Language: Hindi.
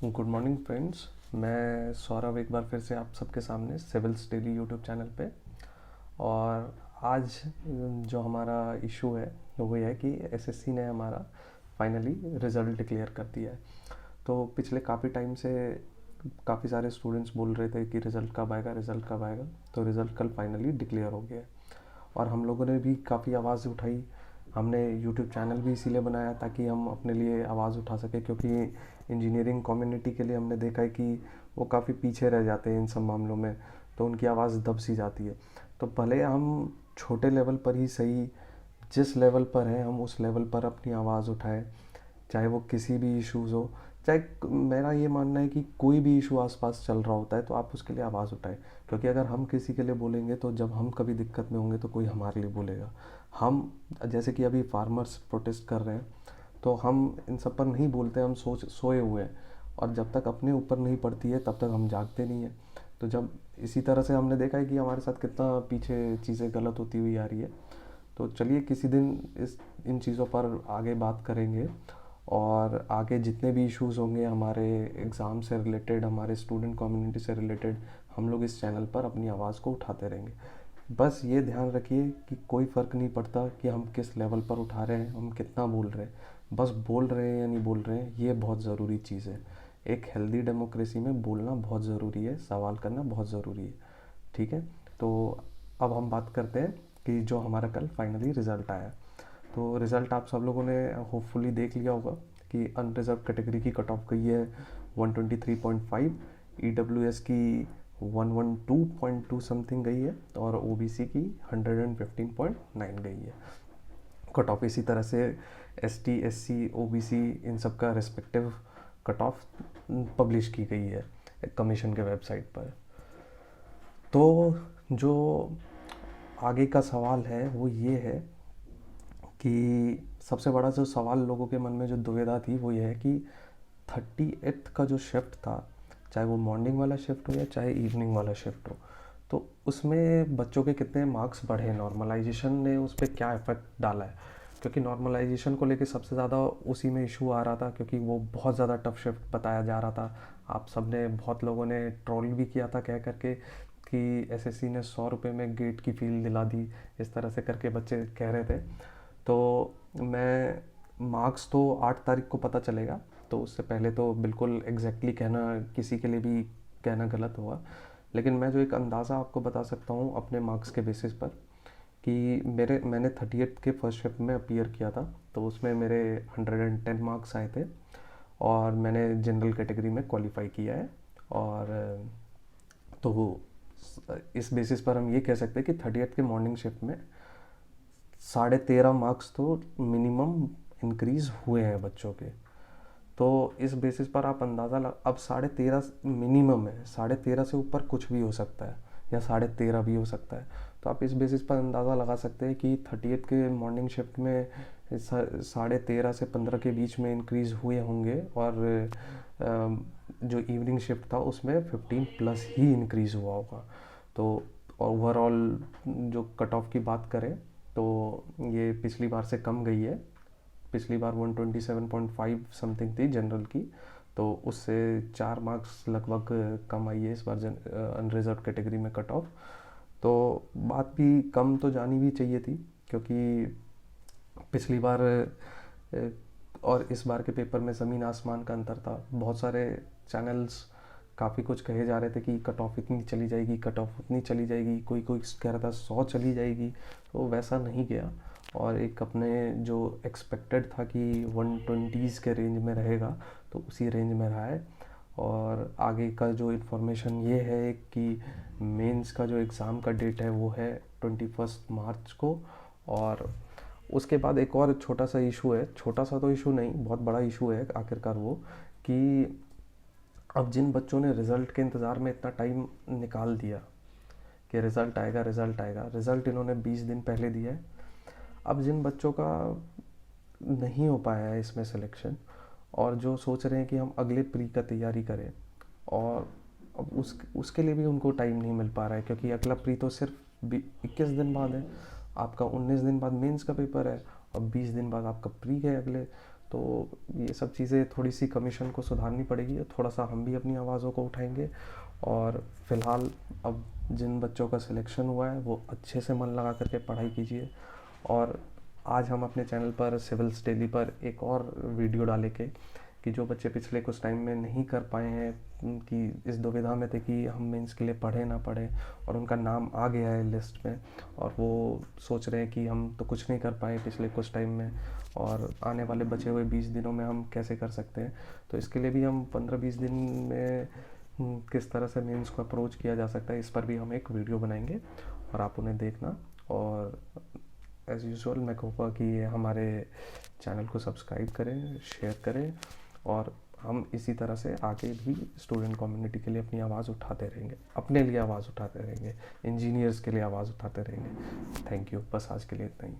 Good morning friends. मैं सौरभ एक बार फिर से आप सबके सामने सिविल्स डेली यूट्यूब चैनल पे। और आज जो हमारा इशू है वो ये है कि एसएससी ने हमारा फाइनली रिज़ल्ट डिक्लेयर कर दिया है। तो पिछले काफ़ी टाइम से काफ़ी सारे स्टूडेंट्स बोल रहे थे कि रिज़ल्ट कब आएगा, रिज़ल्ट कब आएगा। तो रिज़ल्ट कल फाइनली डिक्लेयर हो गया है और हम लोगों ने भी काफ़ी आवाज़ उठाई। हमने यूट्यूब चैनल भी इसीलिए बनाया ताकि हम अपने लिए आवाज़ उठा सकें, क्योंकि इंजीनियरिंग कम्युनिटी के लिए हमने देखा है कि वो काफ़ी पीछे रह जाते हैं इन सब मामलों में, तो उनकी आवाज़ दब सी जाती है। तो भले हम छोटे लेवल पर ही सही, जिस लेवल पर है हम उस लेवल पर अपनी आवाज़ उठाएं, चाहे वो किसी भी इश्यूज़ हो। चाहे मेरा ये मानना है कि कोई भी इशू आसपास चल रहा होता है तो आप उसके लिए आवाज़ उठाएं, क्योंकि अगर हम किसी के लिए बोलेंगे तो जब हम कभी दिक्कत में होंगे तो कोई हमारे लिए बोलेगा। हम जैसे कि अभी फार्मर्स प्रोटेस्ट कर रहे हैं तो हम इन सब पर नहीं बोलते, हम सोए हुए हैं। और जब तक अपने ऊपर नहीं पड़ती है तब तक हम जागते नहीं हैं। तो जब इसी तरह से हमने देखा है कि हमारे साथ कितना पीछे चीज़ें गलत होती हुई आ रही है। तो चलिए किसी दिन इस इन चीज़ों पर आगे बात करेंगे। और आगे जितने भी इश्यूज़ होंगे हमारे एग्ज़ाम से रिलेटेड, हमारे स्टूडेंट कम्युनिटी से रिलेटेड, हम लोग इस चैनल पर अपनी आवाज़ को उठाते रहेंगे। बस ये ध्यान रखिए कि कोई फ़र्क नहीं पड़ता कि हम किस लेवल पर उठा रहे हैं, हम कितना बोल रहे हैं। बस बोल रहे हैं या नहीं बोल रहे हैं, ये बहुत ज़रूरी चीज़ है। एक हेल्दी डेमोक्रेसी में बोलना बहुत ज़रूरी है, सवाल करना बहुत ज़रूरी है। ठीक है। तो अब हम बात करते हैं कि जो हमारा कल फाइनली रिज़ल्ट आया। तो रिज़ल्ट आप सब लोगों ने होपफुली देख लिया होगा कि अनरिजर्व कैटेगरी की कट ऑफ गई है 123.5, ईडब्ल्यूएस की 112.2 समथिंग गई है और ओबीसी की 115.9 गई है कट ऑफ। इसी तरह से एसटी, एससी, ओबीसी इन सब का रिस्पेक्टिव कट ऑफ पब्लिश की गई है कमीशन के वेबसाइट पर। तो जो आगे का सवाल है वो ये है कि सबसे बड़ा जो सवाल लोगों के मन में जो दुविधा थी वो ये है कि 38th का जो शिफ्ट था, चाहे वो मॉर्निंग वाला शिफ्ट हो या चाहे इवनिंग वाला शिफ्ट हो, तो उसमें बच्चों के कितने मार्क्स बढ़े, नॉर्मलाइजेशन ने उस पर क्या इफ़ेक्ट डाला है। क्योंकि नॉर्मलाइजेशन को लेके सबसे ज़्यादा उसी में इशू आ रहा था, क्योंकि वो बहुत ज़्यादा टफ शिफ्ट बताया जा रहा था। आप सब ने, बहुत लोगों ने ट्रोल भी किया था कह करके कि एसएससी ने 100 रुपये में गेट की फील दिला दी, इस तरह से करके बच्चे कह रहे थे। तो मैं, मार्क्स तो 8 तारीख को पता चलेगा, तो उससे पहले तो बिल्कुल एग्जैक्टली कहना किसी के लिए भी कहना गलत होगा। लेकिन मैं जो एक अंदाज़ा आपको बता सकता हूँ अपने मार्क्स के बेसिस पर कि मैंने 38 के फर्स्ट शिफ्ट में अपीयर किया था, तो उसमें मेरे 110 मार्क्स आए थे और मैंने जनरल कैटेगरी में क्वालिफाई किया है। और तो इस बेसिस पर हम ये कह सकते हैं कि 38 के मॉर्निंग शिफ्ट में 13.5 मार्क्स तो मिनिमम इंक्रीज़ हुए हैं बच्चों के। तो इस बेसिस पर आप अंदाज़ा अब 13.5 मिनिमम है, 13.5 से ऊपर कुछ भी हो सकता है या 13.5 भी हो सकता है। तो आप इस बेसिस पर अंदाज़ा लगा सकते हैं कि 38 के मॉर्निंग शिफ्ट में 13.5 से 15 के बीच में इंक्रीज़ हुए होंगे और जो इवनिंग शिफ्ट था उसमें 15+ ही इंक्रीज़ हुआ होगा। तो ओवरऑल जो कट ऑफ की बात करें तो ये पिछली बार से कम गई है। पिछली बार 127.5 समथिंग थी जनरल की, तो उससे 4 मार्क्स लगभग कम आई है इस बार अनरिजर्व कैटेगरी में कट ऑफ। तो बात भी कम तो जानी भी चाहिए थी, क्योंकि पिछली बार और इस बार के पेपर में ज़मीन आसमान का अंतर था। बहुत सारे चैनल्स काफ़ी कुछ कहे जा रहे थे कि कट ऑफ इतनी चली जाएगी, कट ऑफ उतनी चली जाएगी, कोई कोई कह रहा था 100 चली जाएगी। तो वैसा नहीं गया और एक अपने जो एक्सपेक्टेड था कि 120s के रेंज में रहेगा तो उसी रेंज में रहा है। और आगे का जो इन्फॉर्मेशन ये है कि मेंस का जो एग्ज़ाम का डेट है वो है 21 मार्च को। और उसके बाद एक और छोटा सा इशू है, छोटा सा तो इशू नहीं, बहुत बड़ा इशू है आखिरकार वो, कि अब जिन बच्चों ने रिज़ल्ट के इंतज़ार में इतना टाइम निकाल दिया कि रिज़ल्ट आएगा, रिज़ल्ट आएगा, रिज़ल्ट इन्होंने 20 दिन पहले दिया है। अब जिन बच्चों का नहीं हो पाया है इसमें सिलेक्शन और जो सोच रहे हैं कि हम अगले प्री का तैयारी करें, और अब उसके लिए भी उनको टाइम नहीं मिल पा रहा है, क्योंकि अगला प्री तो सिर्फ 21 दिन बाद है। आपका 19 दिन बाद मेंस का पेपर है और 20 दिन बाद आपका प्री है अगले। तो ये सब चीज़ें थोड़ी सी कमीशन को सुधारनी पड़ेगी, थोड़ा सा हम भी अपनी आवाज़ों को उठाएंगे। और फ़िलहाल अब जिन बच्चों का सिलेक्शन हुआ है वो अच्छे से मन लगा करके पढ़ाई कीजिए। और आज हम अपने चैनल पर सिविल्स डेली पर एक और वीडियो डाले के कि जो बच्चे पिछले कुछ टाइम में नहीं कर पाए हैं, कि इस दुविधा में थे कि हम मेंस के लिए पढ़े ना पढ़े, और उनका नाम आ गया है लिस्ट में और वो सोच रहे हैं कि हम तो कुछ नहीं कर पाए पिछले कुछ टाइम में और आने वाले बचे हुए 20 दिनों में हम कैसे कर सकते हैं। तो इसके लिए भी हम 15-20 दिन में किस तरह से मेंस को अप्रोच किया जा सकता है, इस पर भी हम एक वीडियो बनाएंगे और आप उन्हें देखना। और एज़ यूजुअल मैं कहूँगा कि हमारे चैनल को सब्सक्राइब करें, शेयर करें, और हम इसी तरह से आगे भी स्टूडेंट कम्युनिटी के लिए अपनी आवाज़ उठाते रहेंगे, अपने लिए आवाज़ उठाते रहेंगे, इंजीनियर्स के लिए आवाज़ उठाते रहेंगे। Thank you. बस आज के लिए इतना ही।